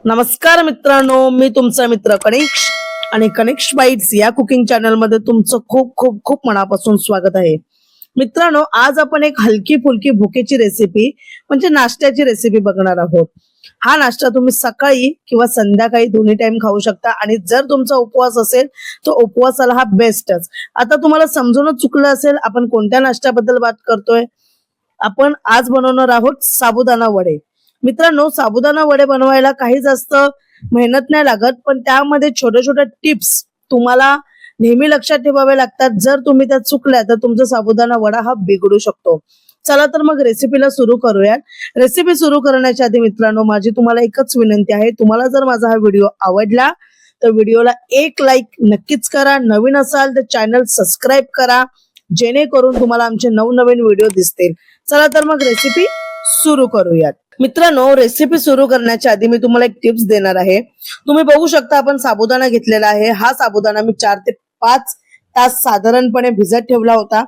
नमस्कार मित्रांनो, मी तुमचा मित्र कनिक्ष आणि कनिक्ष बाईट्स या कुकिंग चॅनल मध्ये तुमचं खूप खूप खूप मनापासून स्वागत आहे. मित्रांनो, आज आपण एक हलकी फुलकी भुकेची रेसिपी म्हणजे नाश्त्याची रेसिपी बघणार आहोत. हा नाश्ता तुम्ही सकाळी किंवा संध्याकाळी दोन्ही टाइम खाऊ शकता आणि जर तुमचा उपवास असेल तर उपवासाला हा बेस्टच. आता तुम्हाला समजूनच चुकलं असेल आपण कोणत्या नाश्त्याबद्दल बात करतोय. आपण आज बनवणार आहोत साबुदाणा वडे. मित्रांनो, साबुदाणा वडे बनवायला काही जास्त मेहनत नाही लागत, पण त्यामध्ये छोट्या छोट्या टिप्स तुम्हाला नेहमी लक्षात ठेवावे लागतात. जर तुम्ही त्यात चुकल्या तर तुमचा साबुदाणा वडा हा बिघडू शकतो. चला तर मग रेसिपीला सुरू करूयात. रेसिपी सुरू करण्याच्या आधी मित्रांनो, माझी तुम्हाला एकच विनंती आहे, तुम्हाला जर माझा हा व्हिडिओ आवडला तर व्हिडिओला एक लाईक नक्कीच करा. नवीन असाल तर चॅनल सबस्क्राईब करा, जेणेकरून तुम्हाला आमचे नवनवीन व्हिडिओ दिसतील. चला तर मग रेसिपी सुरू करूयात. मित्रांनो, रेसिपी सुरू करण्याच्या आधी मी तुम्हाला एक टिप्स देणार आहे. तुम्ही बघू शकता आपण साबुदाणा घेतलेला आहे. हा साबुदाणा मी 4 ते 5 तास साधारणपणे भिजत ठेवला होता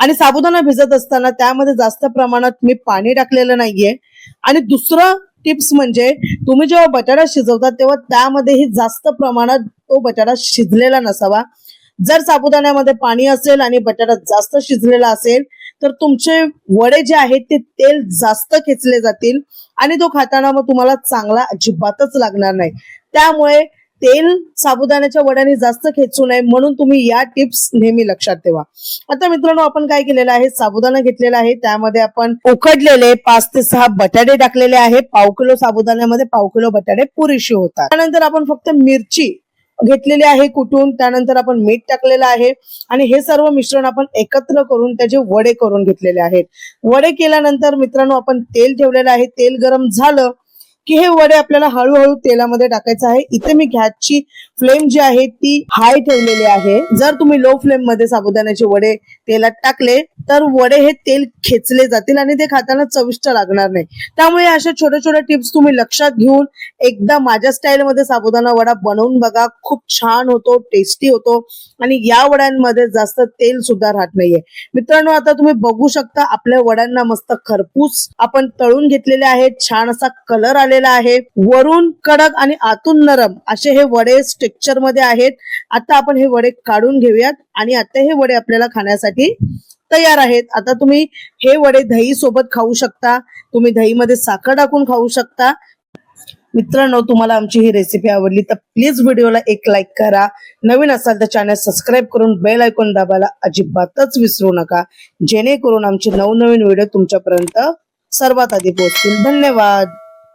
आणि साबुदाणा भिजत असताना त्यामध्ये जास्त प्रमाणात मी पाणी टाकलेलं नाहीये. आणि दुसरं टिप्स म्हणजे तुम्ही जेव्हा बटाटा शिजवता तेव्हा त्यामध्येही जास्त प्रमाणात तो बटाटा शिजलेला नसावा. जर साबुदाण्यामध्ये पाणी असेल आणि बटाटा जास्त शिजलेला असेल तर तुमचे वडे जे आहेत ते तेल जास्त खेचले जातील आणि तो खाताना मग तुम्हाला चांगला अजिबातच लागणार नाही. त्यामुळे तेल साबुदाण्याच्या वड्याने जास्त खेचू नये म्हणून तुम्ही या टिप्स नेहमी लक्षात ठेवा. आता मित्रांनो, आपण काय केलेलं आहे, साबुदाणा घेतलेला आहे, त्यामध्ये आपण उकडलेले 5 ते 6 बटाटे टाकलेले आहे. पाव किलो साबुदाण्यामध्ये पाव किलो बटाटे पुरेसे होतात. त्यानंतर आपण फक्त मिरची घेतलेली आहे कुटून, त्यानंतर आपण मीठ टाकलेलं आहे आणि हे सर्व मिश्रण आपण एकत्र करून त्याचे वडे करून घेतलेले आहेत. वडे केल्यानंतर मित्रांनो आपण तेल ठेवलेलं आहे. तेल गरम झालं की हे वडे आपल्याला हळूहळू तेलामध्ये टाकायचं आहे. इथे मी गॅसची फ्लेम जी आहे ती हाय ठेवलेली आहे. जर तुम्ही लो फ्लेम मध्ये साबुदाण्याचे वडे तेलात टाकले तर वडे हे तेल खेचले जातील आणि ते खाताना चविष्ट लागणार नाही. त्यामुळे अशा छोट्या छोट्या टिप्स तुम्ही लक्षात घेऊन एकदा माझ्या स्टाईल मध्ये साबुदाणा वडा बनवून बघा. खूप छान होतो, टेस्टी होतो आणि या वड्यांमध्ये जास्त तेल सुद्धा राहत नाहीये. मित्रांनो, आता तुम्ही बघू शकता आपल्या वड्यांना मस्त खरपूस आपण तळून घेतलेले आहेत. छान असा कलर आलेला आहे. वरून कडक आणि आतून नरम असे हे वडे स्ट्रक्चर मध्ये आहेत. आता आपण हे वडे काढून घेऊयात आणि आता हे वडे आपल्याला खाण्यासाठी तयार आहेत. आता तुम्ही हे वडे दही सोबत खाऊ शकता, तुम्ही दही मध्ये साखर टाकून खाऊ शकता. मित्रांनो, तुम्हाला आमची ही रेसिपी आवडली तर प्लीज व्हिडिओला एक लाईक करा. नवीन असाल तर चॅनल सबस्क्राईब करून बेल आयकॉन दाबायला अजिबातच विसरू नका, जेणेकरून आमचे नवनवीन व्हिडिओ तुमच्यापर्यंत सर्वात आधी पोहोचतील. धन्यवाद.